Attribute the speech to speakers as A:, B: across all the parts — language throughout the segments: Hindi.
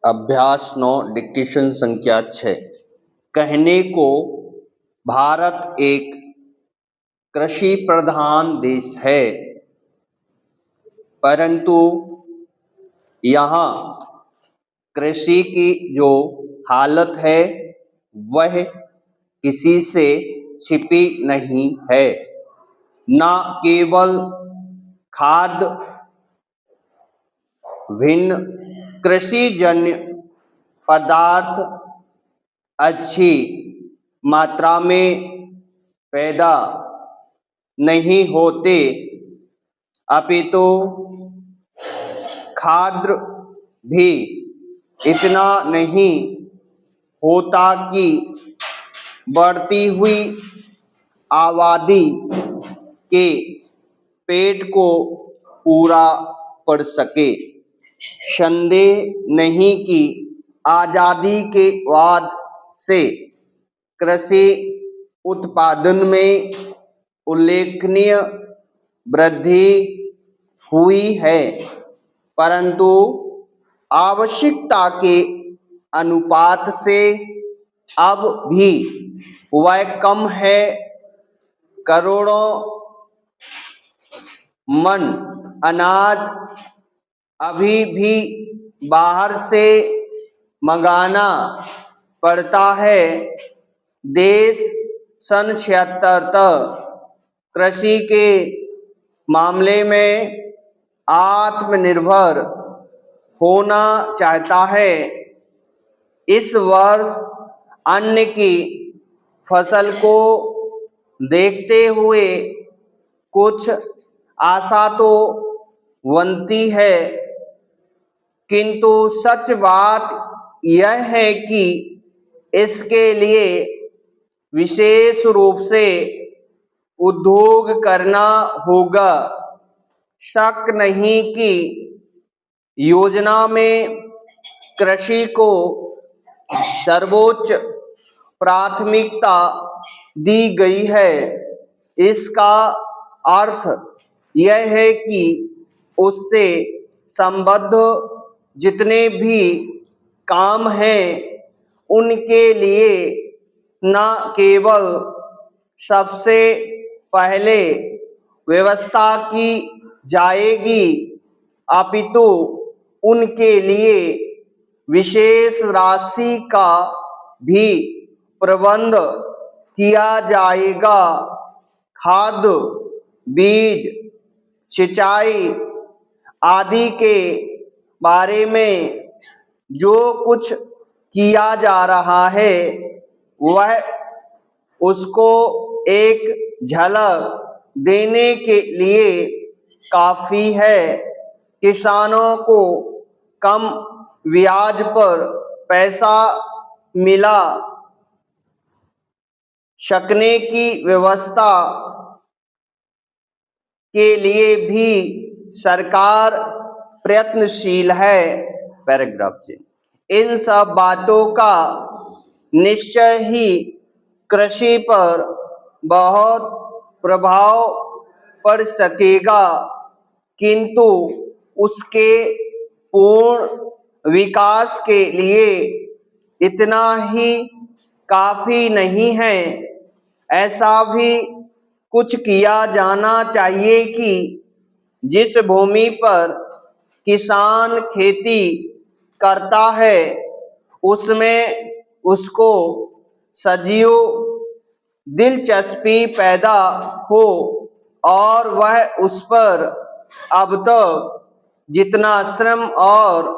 A: अभ्यास 9 डिक्टेशन संख्या 6। कहने को भारत एक कृषि प्रधान देश है, परंतु यहाँ कृषि की जो हालत है वह किसी से छिपी नहीं है। न केवल खाद्य भिन्न कृषिजन्य पदार्थ अच्छी मात्रा में पैदा नहीं होते, अपितु खाद्य भी इतना नहीं होता कि बढ़ती हुई आबादी के पेट को पूरा पड़ सके। संदेह नहीं कि आजादी के बाद से कृषि उत्पादन में उल्लेखनीय वृद्धि हुई है, परंतु आवश्यकता के अनुपात से अब भी वह कम है। करोड़ों मन अनाज अभी भी बाहर से मंगाना पड़ता है। देश सन 76 तक कृषि के मामले में आत्मनिर्भर होना चाहता है। इस वर्ष अन्न की फसल को देखते हुए कुछ आशा तो बनती है, किंतु सच बात यह है कि इसके लिए विशेष रूप से उद्योग करना होगा। शक नहीं कि योजना में कृषि को सर्वोच्च प्राथमिकता दी गई है। इसका अर्थ यह है कि उससे संबद्ध जितने भी काम हैं उनके लिए न केवल सबसे पहले व्यवस्था की जाएगी, अपितु उनके लिए विशेष राशि का भी प्रबंध किया जाएगा। खाद, बीज, सिंचाई आदि के बारे में जो कुछ किया जा रहा है वह उसको एक झलक देने के लिए काफी है। किसानों को कम ब्याज पर पैसा मिला सकने की व्यवस्था के लिए भी सरकार प्रयत्नशील है। पैराग्राफ से इन सब बातों का निश्चय ही कृषि पर बहुत प्रभाव पड़ सकेगा, किंतु उसके पूर्ण विकास के लिए इतना ही काफी नहीं है। ऐसा भी कुछ किया जाना चाहिए कि जिस भूमि पर किसान खेती करता है उसमें उसको सजीव दिलचस्पी पैदा हो और वह उस पर अब तक जितना श्रम और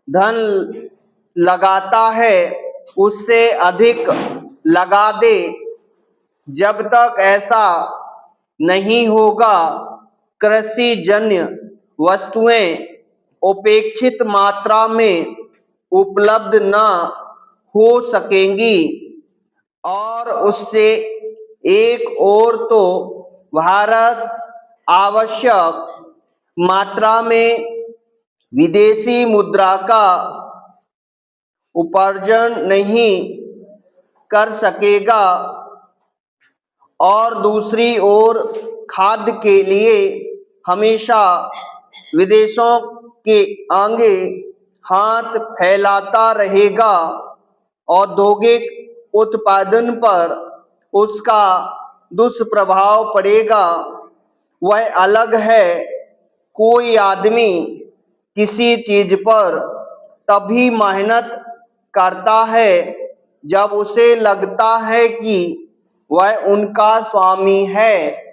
A: धन लगाता है उससे अधिक लगा दे। जब तक ऐसा नहीं होगा कृषि जन्य वस्तुएं उपेक्षित मात्रा में उपलब्ध न हो सकेंगी और उससे एक ओर तो भारत आवश्यक मात्रा में विदेशी मुद्रा का उपार्जन नहीं कर सकेगा और दूसरी ओर खाद्य के लिए हमेशा विदेशों के आगे हाथ फैलाता रहेगा, औद्योगिक उत्पादन पर उसका दुष्प्रभाव पड़ेगा। वह अलग है, कोई आदमी किसी चीज पर तभी मेहनत करता है जब उसे लगता है कि वह उनका स्वामी है।